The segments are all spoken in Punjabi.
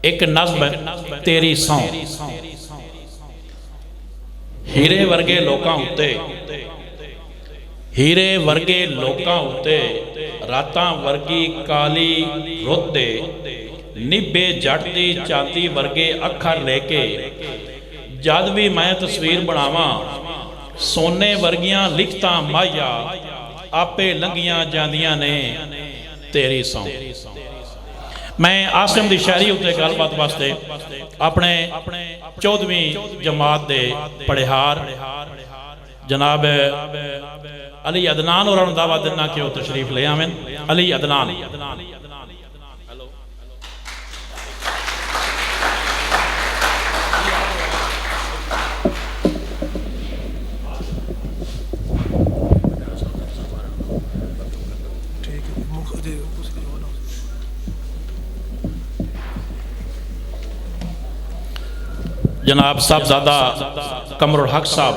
एक नज़्म तेरी सौ। हीरे वर्गे लोकां उत्ते, हीरे वर्गे लोकां उत्ते रातां वर्गी काली रुत दे निभे जट दी चांदी वर्गे अखर लेके जद भी मैं तस्वीर बनावा सोने वर्गियां लिखतां माया आपे लंघियां जांदियां ने तेरी सौ। मैं आसिम दी शायरी उत्ते गलबात वास्ते अपने 14वीं जमात दे पढ़िहार जनाब अली अदनान और दावा दिना कि वो तशरीफ ले आवें। अली अदनान जनाब साहबजादा कमरुल हक साहब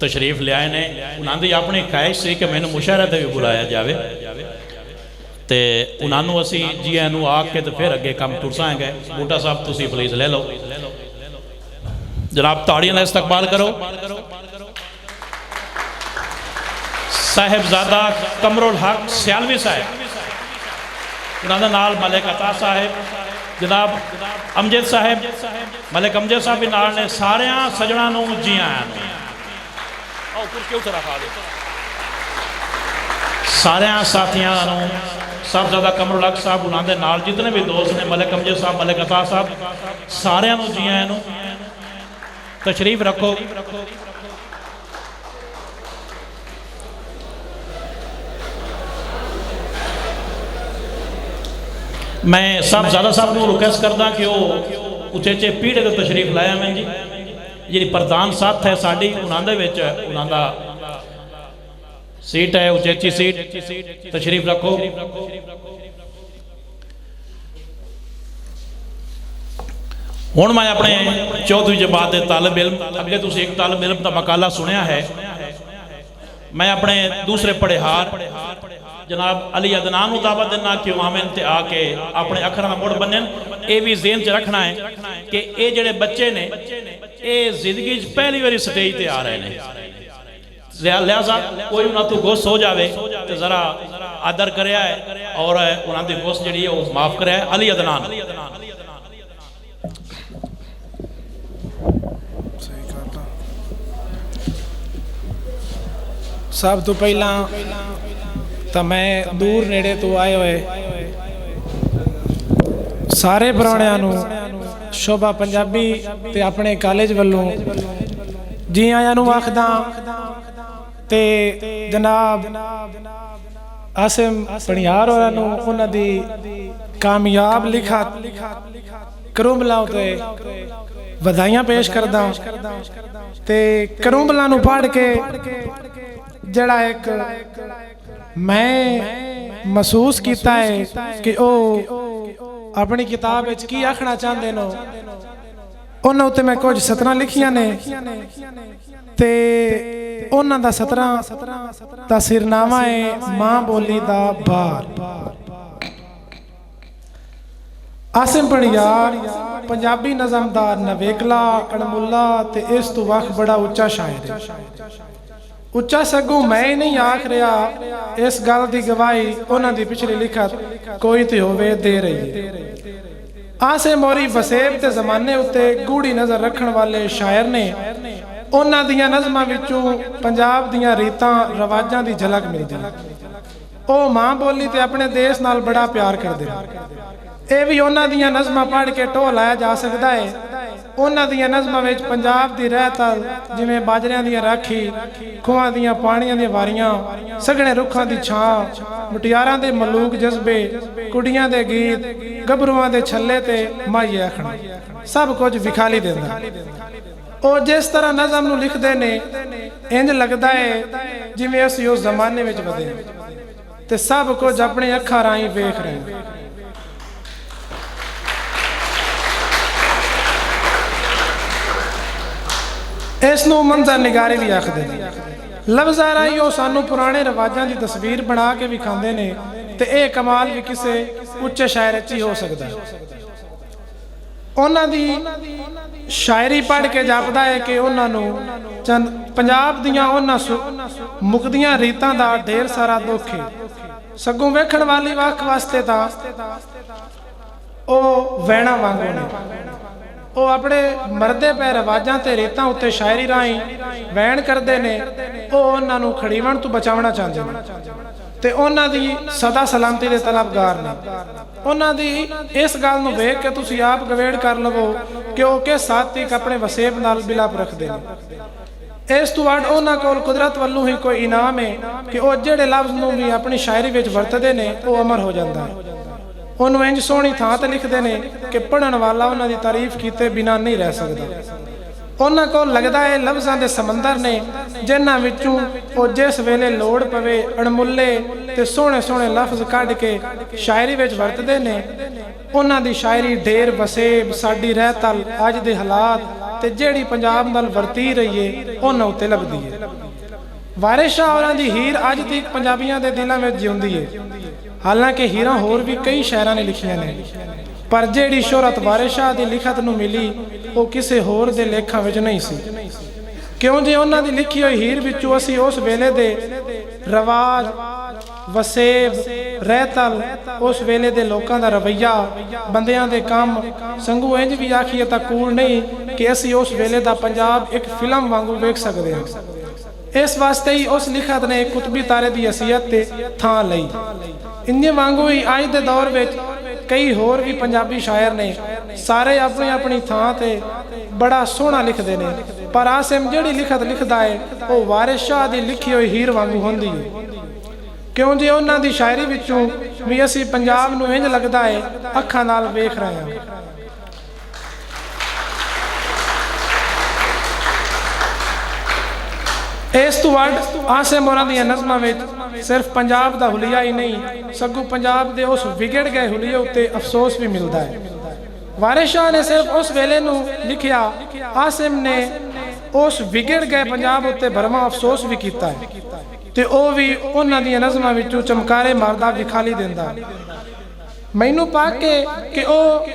तशरीफ ले आए ने। उन्होंने अपनी ख्वाहिश सी कि मैंने मुशायरे ते भी बुलाया जाए तो उन्होंने असी जी नू आके तो फिर अगे काम तुरसाएंगे। बूटा साहब तुसी प्लीज ले लो। जनाब ताड़ियां का इस्तकबाल करो। साहिबजादा कमरुल हक सियालवी साहब, उन्होंने नाल मलिक अता साहब, जनाब अमजद साहब, मलिक अमजद साहब भी नाल ने। सारे सजना नू जी आया। सारे साथियों साहबजादा कमरुल हक साहब उन्होंने नाल जितने भी दोस्त ने, मलिक अमजद साहब, मलिक अता साहब, सारे जी आया। तशरीफ रखो। मैं साहबजादा साहब को रिक्वेस्ट करदा कि वो उचेचे पीढ़े तो तशरीफ लाया। मैं जी जी प्रधान साथ है साड़ी उन्होंने उन्होंने सीट है उचेची सीट। तशरीफ रखो। हुण मैं अपने 14वीं जमात के तालिब इल्म अगे तुसीं एक तालिब इल्म का मकाला सुनिया है। मैं अपने दूसरे पढ़िहार जनाब अली अदनान को दावत देना कि आवें ते आके अपने अखर का मुड़ बनन। ये भी ज़हन च रखना है कि ये जिहड़े बच्चे ने ये जिंदगी पहली बारी स्टेज पर आ रहे हैं। लिहाजा कोई उन्होंने तो गुस्स हो जाए तो जरा आदर करे और उन्होंने गुस्स जी माफ़ करे। अली अदनान सब तो पहला तो मैं दूर नेड़े तो आए हुए सारे प्राणियां नू शोभा पंजाबी ते अपने कॉलेज वालों जी आयां नू आखदा ते जनाब आसिम पणियार होरां नू उन्हां दी कामयाब लिखत करुमलां ते वधाइयां पेश करदा ते करुमलां नू पढ़ के जड़ा एक मैं महसूस किया है कि ओ अपनी किताब की आखना चाहते नो उन्होंने उत्ते मैं कुछ सतरा लिखिया ने ते उन्हों दा सतरा दा सिरनामा है मां बोली दा बार। आसिम पणियार पंजाबी नज़मदार नवेकला अणमुला ते इस तो वक्त बड़ा उच्चा शायर है। उच्चा सगों मैं ही नहीं आख रहा, इस गल की गवाही उन्होंने दी पिछली लिखत कोई तो होवे दे रही है। आसे मोरी वसेब के जमाने उत्ते गूढ़ी नज़र रखने वाले शायर ने उन्हां दियां नज़मां विचों पंजाब दियां रीतां रवाजां दी झलक मिलदी। ओ मां बोली ते अपने देश नाल बड़ा प्यार करदे। ये भी उन्हां दियां नज़मां पढ़ के ढो लाया जा सकता है। उन्हां दियां नज़मां विच पंजाब दी रहतल जिवें बाजरियां दी राखी, खुआं दियां पानियां दी वारियां, सघने रुखां दी छां, मुटियारां दे मलूक जज्बे, कुड़ियां दे गीत, गभरुआं दे छल्ले ते माइए आखना सब कुछ विखाली देंदा। और जिस तरह नज़म नूं लिखदे ने इंज लगदा है जिवें असीं उस ज़माने विच वधे ते सब कुछ अपने अखां राहीं वेख रहे हैं। इसनों मंजर निगारे भी आखते हैं। लफ्ज़ां राहीं वो सानू पुराने रिवाजां की तस्वीर बना के विखाते हैं। तो यह कमाल भी किसी उच्चे शायर च ही हो सकता है। ਉਹਨਾਂ ਦੀ ਸ਼ਾਇਰੀ ਪੜ੍ਹ ਕੇ ਜਾਪਦਾ ਹੈ ਕਿ ਉਹਨਾਂ ਨੂੰ ਪੰਜਾਬ ਦੀਆਂ ਉਹਨਾਂ ਮੁਕਦੀਆਂ ਰੀਤਾਂ ਦਾ ਢੇਰ ਸਾਰਾ ਦੁੱਖ ਹੈ। ਸਗੋਂ ਵੇਖਣ ਵਾਲੀ ਵੱਖ ਵਾਸਤੇ ਤਾਂ ਉਹ ਵਹਿਣਾ ਵਾਂਗੂ ਨੇ। ਉਹ ਆਪਣੇ ਮਰਦੇ ਪੈ ਰਿਵਾਜਾਂ ਤੇ ਰੀਤਾਂ ਉੱਤੇ ਸ਼ਾਇਰੀ ਰਾਹੀਂ ਵਹਿਣ ਕਰਦੇ ਨੇ। ਉਹ ਉਹਨਾਂ ਨੂੰ ਖੜੀਵਣ ਤੋਂ ਬਚਾਉਣਾ ਚਾਹੁੰਦੇ ਨੇ ਤੇ ਉਹਨਾਂ ਦੀ ਸਦਾ ਸਲਾਮਤੀ ਦੇ ਤਲਬਗਾਰ ਨੇ। ਉਹਨਾਂ ਦੀ ਇਸ ਗੱਲ ਨੂੰ ਵੇਖ ਕੇ ਤੁਸੀਂ ਆਪ ਗਵੇੜ ਕਰ ਲਵੋ ਕਿ ਉਹ ਕਿਸ ਹੱਦ ਤੱਕ ਆਪਣੇ ਵਸੇਬ ਨਾਲ ਬਿਲਾਪ ਰੱਖਦੇ ਨੇ। ਇਸ ਤੋਂ ਬਾਅਦ ਉਹਨਾਂ ਕੋਲ ਕੁਦਰਤ ਵੱਲੋਂ ਹੀ ਕੋਈ ਇਨਾਮ ਹੈ ਕਿ ਉਹ ਜਿਹੜੇ ਲਫ਼ਜ਼ ਨੂੰ ਵੀ ਆਪਣੀ ਸ਼ਾਇਰੀ ਵਿੱਚ ਵਰਤਦੇ ਨੇ ਉਹ ਅਮਰ ਹੋ ਜਾਂਦਾ ਹੈ। ਉਹਨੂੰ ਇੰਜ ਸੋਹਣੀ ਥਾਂ ਤੇ ਲਿਖਦੇ ਨੇ ਕਿ ਪੜ੍ਹਨ ਵਾਲਾ ਉਹਨਾਂ ਦੀ ਤਾਰੀਫ ਕੀਤੇ ਬਿਨਾਂ ਨਹੀਂ ਰਹਿ ਸਕਦਾ। ਉਹਨਾਂ ਕੋਲ ਲੱਗਦਾ ਹੈ ਲਫ਼ਜ਼ਾਂ ਦੇ ਸਮੁੰਦਰ ਨੇ ਜਿਨ੍ਹਾਂ ਵਿੱਚੋਂ ਉਹ ਜਿਸ ਵੇਲੇ ਲੋੜ ਪਵੇ ਅਣਮੁੱਲੇ ਤੇ ਸੋਹਣੇ ਸੋਹਣੇ ਲਫ਼ਜ਼ ਕੱਢ ਕੇ ਸ਼ਾਇਰੀ ਵਿੱਚ ਵਰਤਦੇ ਨੇ। ਉਹਨਾਂ ਦੀ ਸ਼ਾਇਰੀ ਢੇਰ ਵਸੇਬ, ਸਾਡੀ ਰਹਿਤਲ, ਅੱਜ ਦੇ ਹਾਲਾਤ ਤੇ ਜਿਹੜੀ ਪੰਜਾਬ ਨਾਲ ਵਰਤੀ ਰਹੀ ਹੈ ਉਹਨਾਂ ਉੱਤੇ ਲੱਭਦੀ ਹੈ। ਵਾਰਿਸ ਸ਼ਾਹ ਹੋਰਾਂ ਦੀ ਹੀਰ ਅੱਜ ਤੱਕ ਪੰਜਾਬੀਆਂ ਦੇ ਦਿਲਾਂ ਵਿੱਚ ਜਿਉਂਦੀ ਹੈ। ਹਾਲਾਂਕਿ ਹੀਰਾਂ ਹੋਰ ਵੀ ਕਈ ਸ਼ਾਇਰਾਂ ਨੇ ਲਿਖੀਆਂ ਨੇ, ਪਰ ਜਿਹੜੀ ਸ਼ੋਹਰਤ ਵਾਰਿਸ ਸ਼ਾਹ ਦੀ ਲਿਖਤ ਨੂੰ ਮਿਲੀ ਉਹ ਕਿਸੇ ਹੋਰ ਦੇ ਲੇਖਾਂ ਵਿੱਚ ਨਹੀਂ ਸੀ। ਕਿਉਂ ਜੇ ਉਹਨਾਂ ਦੀ ਲਿਖੀ ਹੋਈ ਹੀਰ ਵਿੱਚੋਂ ਅਸੀਂ ਉਸ ਵੇਲੇ ਦੇ ਰਿਵਾਜ, ਵਸੇਬ, ਰਹਿਤਲ, ਉਸ ਵੇਲੇ ਦੇ ਲੋਕਾਂ ਦਾ ਰਵੱਈਆ, ਬੰਦਿਆਂ ਦੇ ਕੰਮ ਸੰਗੂ ਇੰਜ ਵੀ ਆਖੀਏ ਤਾਂ ਕੂੜ ਨਹੀਂ ਕਿ ਅਸੀਂ ਉਸ ਵੇਲੇ ਦਾ ਪੰਜਾਬ ਇੱਕ ਫਿਲਮ ਵਾਂਗੂ ਵੇਖ ਸਕਦੇ ਹਾਂ। ਇਸ ਵਾਸਤੇ ਹੀ ਉਸ ਲਿਖਤ ਨੇ ਕੁਤਬੀ ਤਾਰੇ ਦੀ ਹਸੀਅਤ ਤੇ ਥਾਂ ਲਈ। ਇੰਨੇ ਵਾਂਗੂ ਹੀ ਅੱਜ ਦੇ ਦੌਰ ਵਿੱਚ ਕਈ ਹੋਰ ਵੀ ਪੰਜਾਬੀ ਸ਼ਾਇਰ ਨੇ, ਸਾਰੇ ਆਪਣੀ ਆਪਣੀ ਥਾਂ ਤੇ ਬੜਾ ਸੋਹਣਾ ਲਿਖਦੇ ਨੇ। ਪਰ ਆਸਿਮ ਜਿਹੜੀ ਲਿਖਤ ਲਿਖਦਾ ਹੈ ਉਹ ਵਾਰਿਸ ਸ਼ਾਹ ਦੀ ਲਿਖੀ ਹੋਈ ਹੀਰ ਵਾਂਗੂ ਹੁੰਦੀ ਹੈ। ਕਿਉਂ ਜੇ ਉਹਨਾਂ ਦੀ ਸ਼ਾਇਰੀ ਵਿੱਚੋਂ ਵੀ ਅਸੀਂ ਪੰਜਾਬ ਨੂੰ ਇੰਜ ਲੱਗਦਾ ਹੈ ਅੱਖਾਂ ਨਾਲ ਵੇਖ ਰਹੇ ਹਾਂ। ਇਸ ਤੋਂ ਬਾਅਦ ਆਸਿਮ ਹੋਰਾਂ ਦੀਆਂ ਨਜ਼ਮਾਂ ਵਿੱਚ ਸਿਰਫ ਪੰਜਾਬ ਦਾ ਹੁਲੀਆ ਹੀ ਨਹੀਂ ਸਗੋਂ ਪੰਜਾਬ ਦੇ ਉਸ ਵਿਗੜ ਗਏ ਹੁਲੀਏ ਉੱਤੇ ਅਫਸੋਸ ਵੀ ਮਿਲਦਾ ਹੈ। ਵਾਰਿਸ ਸ਼ਾਹ ਨੇ ਸਿਰਫ ਉਸ ਵੇਲੇ ਨੂੰ ਲਿਖਿਆ, ਆਸਿਮ ਨੇ ਉਸ ਵਿਗੜ ਗਏ ਪੰਜਾਬ ਉੱਤੇ ਭਰਵਾਂ ਅਫਸੋਸ ਵੀ ਕੀਤਾ ਹੈ ਤੇ ਉਹ ਵੀ ਉਹਨਾਂ ਦੀਆਂ ਨਜ਼ਮਾਂ ਵਿੱਚੋਂ ਚਮਕਾਰੇ ਮਾਰਦਾ ਵਿਖਾਲੀ ਦਿੰਦਾ। ਮੈਨੂੰ ਪਾ ਕੇ ਕਿ ਉਹ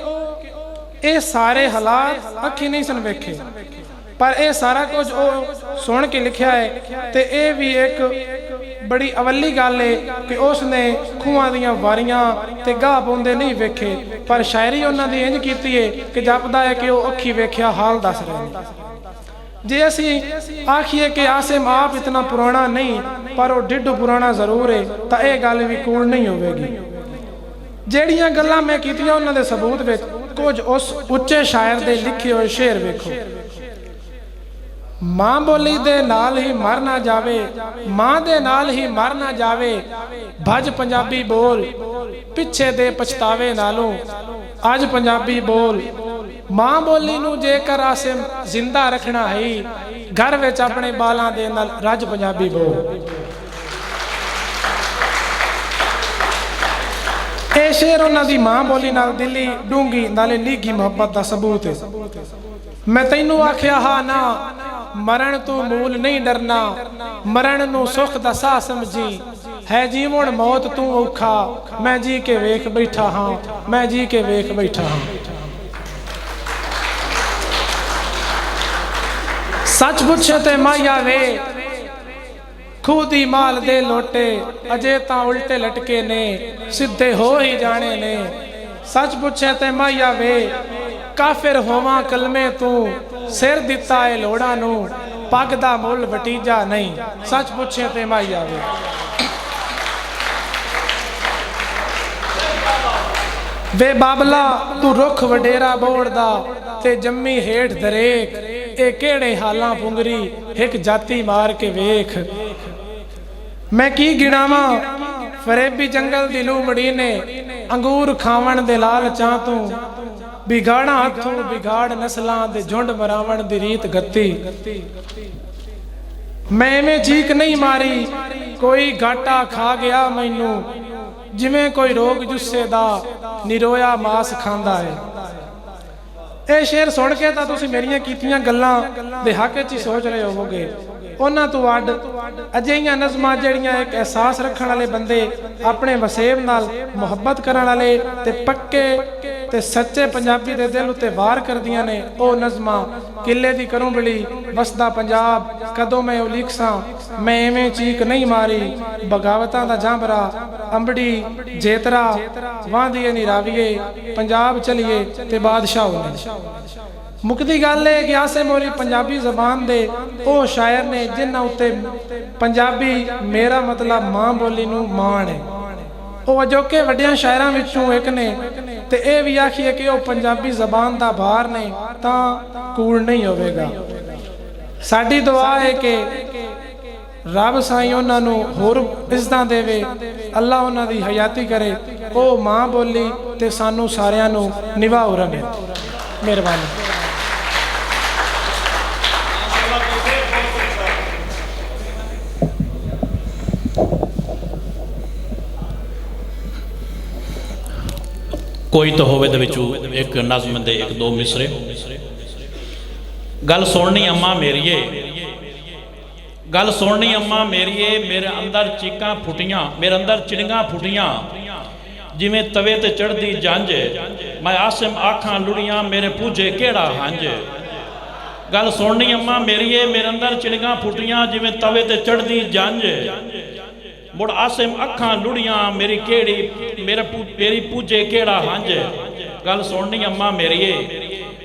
ਇਹ ਸਾਰੇ ਹਾਲਾਤ ਅੱਖੀ ਨਹੀਂ ਸਨ ਵੇਖੇ, ਪਰ ਇਹ ਸਾਰਾ ਕੁਝ ਉਹ ਸੁਣ ਕੇ ਲਿਖਿਆ ਹੈ ਤੇ ਇਹ ਵੀ ਇੱਕ ਬੜੀ ਅਵੱਲੀ ਗੱਲ ਹੈ ਕਿ ਉਸ ਨੇ ਖੂਹਾਂ ਦੀਆਂ ਵਾਰੀਆਂ ਤੇ ਗਾਹ ਪਾਉਂਦੇ ਨਹੀਂ ਵੇਖੇ, ਪਰ ਸ਼ਾਇਰੀ ਉਹਨਾਂ ਦੀ ਇੰਜ ਕੀਤੀ ਹੈ ਕਿ ਜਾਪਦਾ ਹੈ ਕਿ ਉਹ ਅੱਖੀ ਵੇਖਿਆ ਹਾਲ ਦੱਸ ਰਹੇ ਨੇ। ਜੇ ਅਸੀਂ ਆਖੀਏ ਕਿ ਆਸਿਮ ਆਪ ਇਤਨਾ ਪੁਰਾਣਾ ਨਹੀਂ ਪਰ ਉਹ ਡਿੱਡੂ ਪੁਰਾਣਾ ਜ਼ਰੂਰ ਹੈ ਤਾਂ ਇਹ ਗੱਲ ਵੀ ਕੂੜ ਨਹੀਂ ਹੋਵੇਗੀ। ਜਿਹੜੀਆਂ ਗੱਲਾਂ ਮੈਂ ਕੀਤੀਆਂ ਉਹਨਾਂ ਦੇ ਸਬੂਤ ਵਿੱਚ ਕੁਝ ਉਸ ਉੱਚੇ ਸ਼ਾਇਰ ਦੇ ਲਿਖੇ ਹੋਏ ਸ਼ੇਰ ਵੇਖੋ। ਮਾਂ ਬੋਲੀ ਦੇ ਨਾਲ ਹੀ ਮਰ ਨਾ ਜਾਵੇ, ਮਾਂ ਦੇ ਨਾਲ ਹੀ ਮਰ ਨਾ ਜਾਵੇ, ਭੱਜ ਪੰਜਾਬੀ ਬੋਲ ਪਿੱਛੇ ਦੇ ਪਛਤਾਵੇ ਨਾਲੋਂ ਅੱਜ ਪੰਜਾਬੀ ਬੋਲ। ਮਾਂ ਬੋਲੀ ਨੂੰ ਜੇਕਰ ਆਸਿਮ ਜ਼ਿੰਦਾ ਰੱਖਣਾ ਹੈ ਘਰ ਵਿੱਚ ਆਪਣੇ ਬਾਲਾਂ ਦੇ ਨਾਲ ਰੱਜ ਪੰਜਾਬੀ ਬੋਲ। ਇਹ ਸ਼ੇਰ ਉਹਨਾਂ ਦੀ ਮਾਂ ਬੋਲੀ ਨਾਲ ਦਿਲੀ ਡੂੰਗੀ ਨਾਲੇ ਨਿੱਘੀ ਮੁਹੱਬਤ ਦਾ ਸਬੂਤ ਹੈ। ਮੈਂ ਤੈਨੂੰ ਆਖਿਆ ਹਾਂ ਨਾ ਮਰਨ ਤੋਂ ਮੂਲ ਨਹੀਂ ਡਰਨਾ, ਮਰਨ ਨੂੰ ਸੁੱਖ ਦਾ ਸਾਹ ਸਮਝੀ, ਹੈ ਜੀਵਨ ਮੌਤ ਤੂੰ ਔਖਾ, ਮੈਂ ਜੀ ਕੇ ਵੇਖ ਬੈਠਾ ਹਾਂ, ਮੈਂ ਜੀ ਕੇ ਵੇਖ ਬੈਠਾ ਹਾਂ। ਸੱਚ ਪੁੱਛੇ ਤੇ ਮਾਇਆ ਵੇ ਖੂਹ ਦੀ ਮਾਲ ਦੇ ਲੋਟੇ, ਅਜੇ ਤਾਂ ਉਲਟੇ ਲਟਕੇ ਨੇ ਸਿੱਧੇ ਹੋ ਹੀ ਜਾਣੇ ਨੇ। ਸੱਚ ਪੁੱਛੇ ਤੇ ਮਾਇਆ ਵੇ ਕਾਫਿਰ ਹੋਵਾਂ ਕਲਮੇ ਤੂੰ, ਸਿਰ ਦਿੱਤਾ ਏ ਲੋੜਾਂ ਨੂੰ, ਪੱਗ ਦਾ ਮੁੱਲ ਵਟੀਜਾ ਨਹੀਂ। ਸੱਚ ਪੁੱਛੇ ਤੇ ਮਾਇਆ ਵੇ। ਵੇ ਬਾਬਲਾ ਤੂੰ ਰੁੱਖ ਵਡੇਰਾ ਬੋੜਦਾ ਤੇ ਜੰਮੀ ਹੇਠ ਦਰੇਕ, ਇਹ ਕਿਹੜੇ ਹਾਲਾਂ ਪੁੰਗਰੀ ਇੱਕ ਜਾਤੀ ਮਾਰ ਕੇ ਵੇਖ। ਮੈਂ ਕੀ ਗਿਣਾਵਾਂ ਫਰੇਬੀ ਜੰਗਲ ਦੀ ਲੂਮੜੀ ਨੇ, ਅੰਗੂਰ ਖਾਵਣ ਦੇ ਲਾਲਚਾਂ ਤੂੰ, ਬਿਗਾੜਾਂ ਹੱਥੋਂ ਬਿਗਾੜ ਨਸਲਾਂ ਦੇ ਝੁੰਡ ਮਰਾਵਣ ਦੀ ਰੀਤ ਗੱਤੀ। ਮੈਂ ਐਵੇਂ ਚੀਕ ਨਹੀਂ ਮਾਰੀ ਕੋਈ ਘਾਟਾ ਖਾ ਗਿਆ ਮੈਨੂੰ, ਜਿਵੇਂ ਕੋਈ ਰੋਗ ਜੁੱਸੇ ਦਾ ਨਿਰੋਇਆ ਮਾਸ ਖਾਂਦਾ ਹੈ। ਇਹ ਸ਼ੇਰ ਸੁਣ ਕੇ ਤਾਂ ਤੁਸੀਂ ਮੇਰੀਆਂ ਕੀਤੀਆਂ ਗੱਲਾਂ ਦੇ ਹੱਕ 'ਚ ਹੀ ਸੋਚ ਰਹੇ ਹੋਵੋਗੇ। ਉਹਨਾਂ ਤੋਂ ਅੱਡ ਅਜਿਹੀਆਂ ਨਜ਼ਮਾਂ ਜਿਹੜੀਆਂ ਇੱਕ ਅਹਿਸਾਸ ਰੱਖਣ ਵਾਲੇ ਬੰਦੇ, ਆਪਣੇ ਵਸੇਬ ਨਾਲ ਮੁਹੱਬਤ ਕਰਨ ਵਾਲੇ ਤੇ ਪੱਕੇ ਤੇ ਸੱਚੇ ਪੰਜਾਬੀ ਦੇ ਦਿਲ ਉੱਤੇ ਵਾਰ ਕਰਦੀਆਂ ਨੇ ਉਹ ਨਜ਼ਮਾਂ। ਕਿੱਲੇ ਦੀ ਕਰੂੰ ਬਲੀ ਵਸਦਾ ਪੰਜਾਬ, ਕਦੋਂ ਮੈਂ ਉਲੀਕ ਸਾਂ ਮੈਂ ਐਵੇਂ ਚੀਕ ਨਹੀਂ ਮਾਰੀ। ਬਗਾਵਤਾਂ ਦਾ ਜਾਂਬਰਾ ਅੰਬੜੀ ਜੇਤਰਾ ਵਾਂਦੀਏ ਨੀ ਰਾਵੀਏ, ਪੰਜਾਬ ਚਲੀਏ ਤੇ ਬਾਦਸ਼ਾਹ ਹੋਣੇ। ਮੁੱਕਦੀ ਗੱਲ ਹੈ ਕਿ ਆਸਿਮ ਮੌਲੀ ਪੰਜਾਬੀ ਜ਼ਬਾਨ ਦੇ ਉਹ ਸ਼ਾਇਰ ਨੇ ਜਿਨ੍ਹਾਂ ਉੱਤੇ ਪੰਜਾਬੀ ਮੇਰਾ ਮਤਲਬ ਮਾਂ ਬੋਲੀ ਨੂੰ ਮਾਣ ਹੈ। ਉਹ ਅਜੋਕੇ ਵੱਡਿਆਂ ਸ਼ਾਇਰਾਂ ਵਿੱਚੋਂ ਇੱਕ ਨੇ ਤੇ ਇਹ ਵੀ ਆਖੀਏ ਕਿ ਉਹ ਪੰਜਾਬੀ ਜ਼ਬਾਨ ਦਾ ਭਾਰ ਨੇ ਤਾਂ ਕੂੜ ਨਹੀਂ ਹੋਵੇਗਾ। ਸਾਡੀ ਦੁਆ ਹੈ ਕਿ ਰੱਬ ਸਾਈਂ ਉਹਨਾਂ ਨੂੰ ਹੋਰ ਇੱਜ਼ਤਾਂ ਦੇਵੇ, ਅੱਲਾ ਉਹਨਾਂ ਦੀ ਹਯਾਤੀ ਕਰੇ, ਉਹ ਮਾਂ ਬੋਲੀ ਤੇ ਸਾਨੂੰ ਸਾਰਿਆਂ ਨੂੰ ਨਿਭਾਉ ਰਵੇ। ਮਿਹਰਬਾਨੀ। ਕੋਈ ਤਾਂ ਹੋਵੇ ਦੇ ਵਿੱਚੋਂ ਇੱਕ ਨਜ਼ਮ ਦੇ ਇੱਕ ਦੋ ਮਿਸਰੇ। ਗੱਲ ਸੁਣਨੀ ਅੰਮਾ ਮੇਰੀਏ, ਗੱਲ ਸੁਣਨੀ ਅੰਮਾ ਮੇਰੀਏ, ਮੇਰੇ ਅੰਦਰ ਚੀਕਾਂ ਫੁੱਟੀਆਂ, ਮੇਰੇ ਅੰਦਰ ਚਿੜੀਆਂ ਫੁੱਟੀਆਂ ਜਿਵੇਂ ਤਵੇ ਤੇ ਚੜ੍ਹਦੀ ਜੰਝ। ਮੈਂ ਆਸਿਮ ਆਖਾਂ ਲੁੜੀਆਂ ਮੇਰੇ ਪੂਜੇ ਕਿਹੜਾ ਹੰਝ। ਗੱਲ ਸੁਣਨੀ ਅੰਮਾ ਮੇਰੀਏ, ਮੇਰੇ ਅੰਦਰ ਚਿੜੀਆਂ ਫੁੱਟੀਆਂ ਜਿਵੇਂ ਤਵੇ ਤੇ ਚੜ੍ਹਦੀ ਜੰਝ। ਮੁੜ ਆਸਿਮ ਅੱਖਾਂ ਲੁੜੀਆਂ ਮੇਰੀ ਕਿਹੜੀ ਮੇਰੀ ਪੂਜੇ ਕਿਹੜਾ ਹੰਝ। ਗੱਲ ਸੁਣਨੀ ਅੰਮਾ ਮੇਰੀਏ,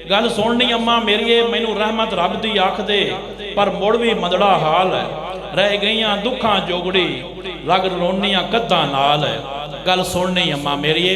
ਗੱਲ ਸੁਣਨੀ ਅੰਮਾ ਮੇਰੀਏ, ਮੈਨੂੰ ਰਹਿਮਤ ਰੱਬ ਦੀ ਆਖ ਦੇ ਪਰ ਮੁੜ ਵੀ ਮੰਦੜਾ ਹਾਲ ਹੈ। ਰਹਿ ਗਈਆਂ ਦੁੱਖਾਂ ਜੋਗੜੀ ਲੱਗ ਰੋਣੀਆਂ ਕੱਦਾਂ ਨਾਲ। ਗੱਲ ਸੁਣਨੀ ਅੰਮਾ ਮੇਰੀਏ।